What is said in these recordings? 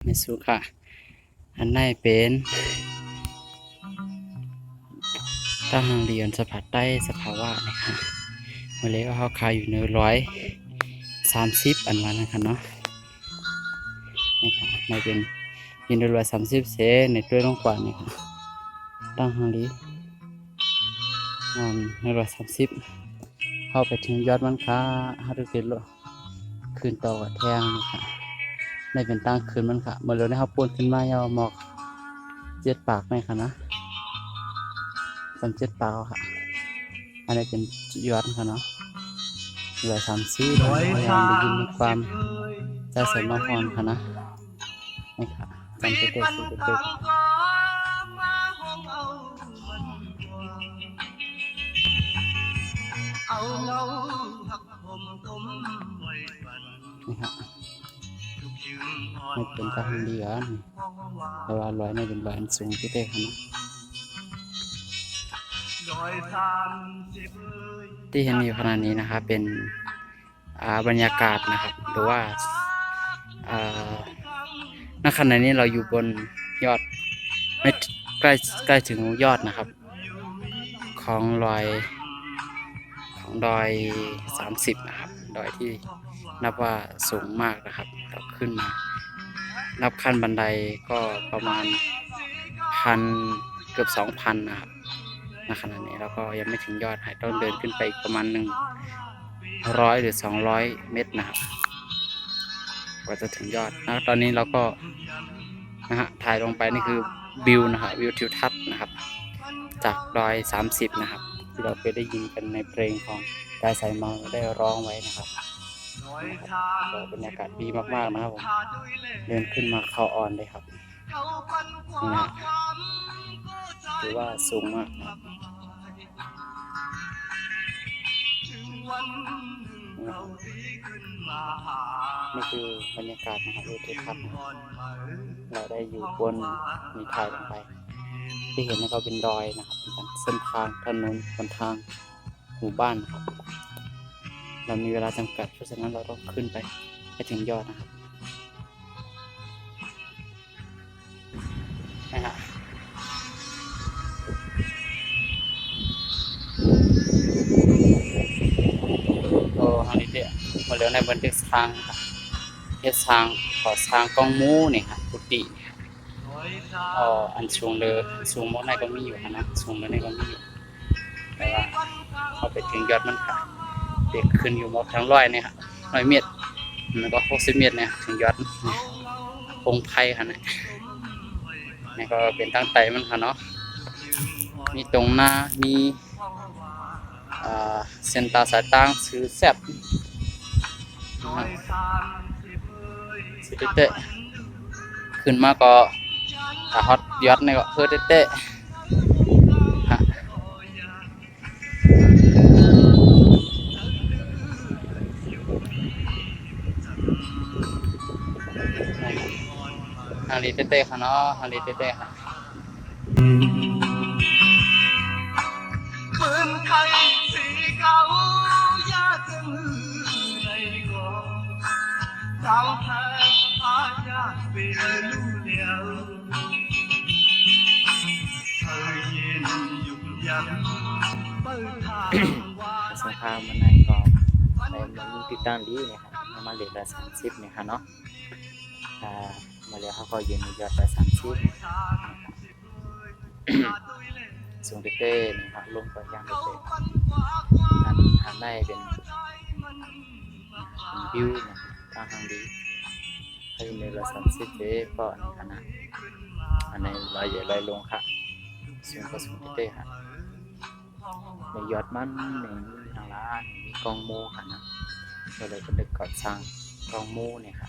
ไม่สุค่ะอันในเป็นทหารเรียนสภาใต้สภาวะนะคะวันนี้ก็เขาขายอยู่ใน130อันวันนะคะเนาะนี่ค่ะในเป็นยินดี130เซในตัวลงกว่านี่ค่ะตั้งหางดีใน130เข้าไปถึงยอดมันค่าฮารุเกโลคืนต่อกับแทงนี่ค่ะในเป็นตั้งคืนมันค่ะเมื่อเราได้เขาปูนขึ้นมายาวหมอก7 ปากไหมค่ะนะ7 ปากค่ะอันนี้เป็นยอดค่ะเนาะ130พยายามได้ยินความใจใส่มาฮอนค่ะนะนี่ค่ะจำเด็กๆสุดเด็กนี่ค่ะไม่เป็นทหารเรือแต่ว่าร้อยไม่เป็นร้อยอันสูงที่เด็กค่ะนะที่เห็นอยู่ขนาดนี้นะคะเป็นบรรยากาศนะครับหรือว่าณขณะนี้เราอยู่บนยอดไม่ใกล้ถึงยอดนะครับของดอย30นะครับดอยที่นับว่าสูงมากนะครับเราขึ้นมานับขั้นบันไดก็ประมาณเกือบ 2,000นะครับณขณะนี้เราก็ยังไม่ถึงยอดต้องเดินขึ้นไปอีกประมาณ100หรือ200 เมตรนะครับกว่าจะถึงยอดนะตอนนี้เราก็นะฮะถ่ายลงไปนี่คือวิวนะครับวิวทิวทัศน์นะครับจากดอย30นะครับที่เราเคยได้ยินกันในเพลงของกายสายเมาได้ร้องไว้นะครับก็บรรยากาศดีมากๆนะครับผมเดินขึ้นมาเขาอ่อนเลยครับนี่นะถือว่าสูงมากนะครับนี่คือบรรยากาศนะครับวิวทิวทัศน์นะครับเราได้อยู่บนมีถ่ายลงไปที่เห็นนะครับเป็นดอยนะครับเป็นเส้นทางถนนบนทางหมู่บ้านนะครับเรามีเวลาจำกัดเพราะฉะนั้นเราต้องขึ้นไปให้ถึงยอดนะครับนะฮะโอ้ฮันนี่เดียมาเร็วในบนเทศทางครับเทศทางขอทางกองมูนี่ครับกุฏิอันสูงเลยสูงมากในก็มีอยู่นะสูงเลยในก็มีอยู่แต่ว่าเขาไปถึงยอดมันค่ะเด็กขึ้นอยู่หมดทั้ง100เนี่ยครับ100 เมตรแล้วก็60 เมตรเนี่ยถึงยอดองค์ไผ่ค่ะนี่ก็เป็นตั้งไตมันค่ะเนาะมีตรงหน้ามีเส้นตาสายตางซื้อแซ่บสิเตะขึ้นมาก็ถ้าฮอตยอดนี่ก็เพื่อเตะฮะทางนี้เตะค่ะเนาะทางนี้เตะค่ะปืนไทยสีเขายาจะมือในกองสาวไทยพาญาติเป็นลูกเดียวเธอยืนอยู่ยังเปิดทางว่าสภาพมันในกองในมันติดตั้งดีเนี่ยครับมาเหลือ30เนี่ยค่ะเนาะมาเหลือเขาก็ยืนในยอด30สูงเต้ๆนี่ครับลงไปย่างเต้ๆอันในเป็นวิวนะทางดีให้ใน130ก็ขนาดอันในลอยใหญ่ลอยลงค่ะสูงก็สูงเต้ๆค่ะในยอดมันหนึ่งทางร้านมีกองโมค่ะนะก็เลยเป็นเด็กก่อสร้างกองโมเนี่ยค่ะ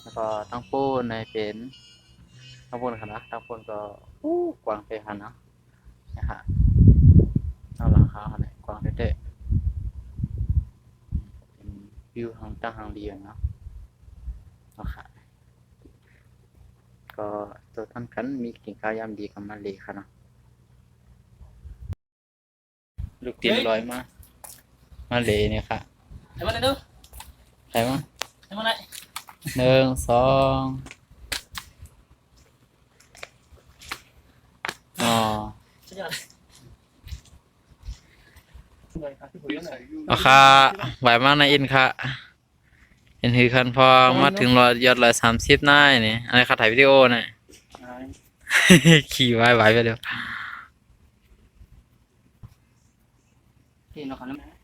แล้วก็ตั้งปูนในเป็นตั้งปูนค่ะนะตั้งปูนก็กว้างไปค่ะนะนะฮะเอาหลังคาเนี่ยกว้างเต้ๆเป็นวิวทางตั้งทางเรียนเนาะค่ะก็ตัวท่านกันมีกิ่งก้านยามดีกับมาเลยค่ะนะลูกตีนลอยมาเลยเนี่ยค่ะ เดี๋ยวมาเลยดู ใช่ไหม เดี๋ยวมาเลย 1 2อ๋อ สุดยอด เอาค่ะไหวมากนะอินค่ะเห็นถือคันพอมาถึงยอด130ได้นี่อะไรค่ะถ่ายวิดีโอน่ะ ขี่ไหวไปเดี๋ยว เห็นเราขอน้ำ